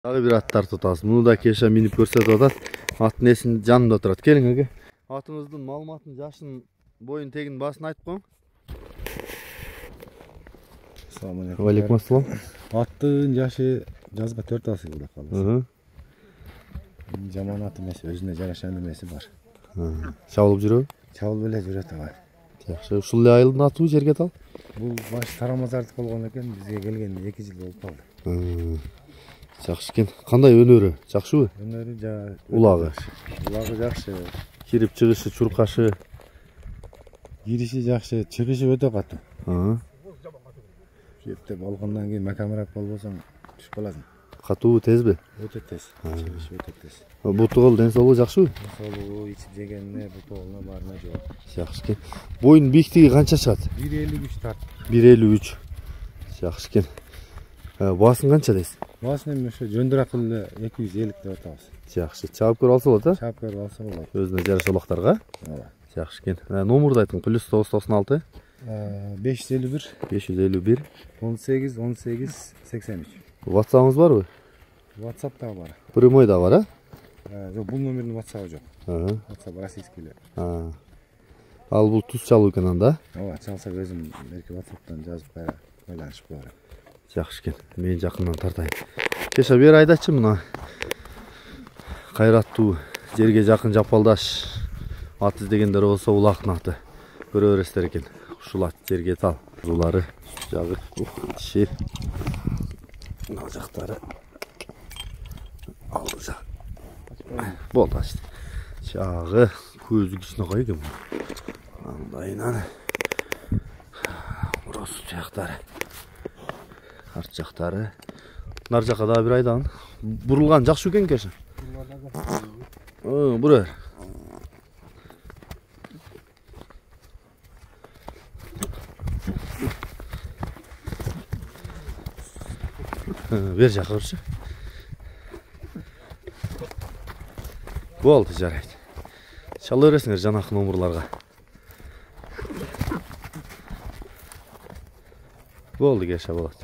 Дагы bir аттар тутабыз. Муну да Кеша минип көрсөтүп атат. Аттын эсинин жанында турат. Келиң эге. Атыңыздын маалыматын, жашын, боюн, тегин, баасын айтып коюң. Assalamu alaikum. Алейкум ассалам. Аттын жашы жазга 4 асыр кылып калды. Жаман ат эмес, өзүнө жарашан эмеси бар. Чабылып жүрөбү? Чабылып эле жүрөт ага. Жакшы. Ушул эле айылдын атыбы жерге тал? Бул баш тарамазардык болгон экен, бизге келгенде 2 жыл болуп калды. Жакшы экен. Кандай өнөрү? Жакшыбы? Өнөрү жа Улагы. Улагы жакшы. Кирип чыгышы, чуркашы. Кириши жакшы, чыгышы өтө катуу. Жепте болгондон кийин макамыраак болбосоң түшүп каласың. Катуу тезби? Өтө тез. Чыгышы өтө тез. Бутугул ден соолугу жакшыбы? Соолугу ичип жегенине, бутугуна баарына жок. Жакшы экен. Боюн бийиктиги канча чыгат? 1.53 тарт. 1.53. Жакшы экен. Баасын канча дейсиз? Баасын эми ошо жөндүрөк эле 250 деп атабыз. Жакшы. Чабып көрүп алса болот, Чабып көрүп алса болот. Өзүнө жараша улактарга? Ооба. Жакшы экен. Номурду айтың. +996 551 551 18 18 83. WhatsApp'ыңыз барбы? WhatsApp да бар. Прямой да бар, Жок, бул номердин WhatsApp жок. WhatsApp российский эле. Ал бул туз чалуу экен анда. Ооба, чалсак өзүм эрке WhatsApp'тан жазып кайра байланышып коём. Жакшы экен. Мен жакындан тартайын. Кеша бери айдачы мына. Кайраттуу, жерге жакын жапалдаш ат издегендер болсо улактын аты. Көрө бересиздер экен. Ушул ат жерге тал. Зулары жагы тиши. Мына жактары. Алды жак. Болду ачты. Жагы көзү кичинекей экен. Андайынан. Мурасы жактары. Арт жактары. Нар жака да бир айдан. Бурулган жакшы экен Кеша. Бурер. Бер жака көрчү. Болду, жарайт. Чала бересиңер жанакы номурларга. Болду, Кеша болот.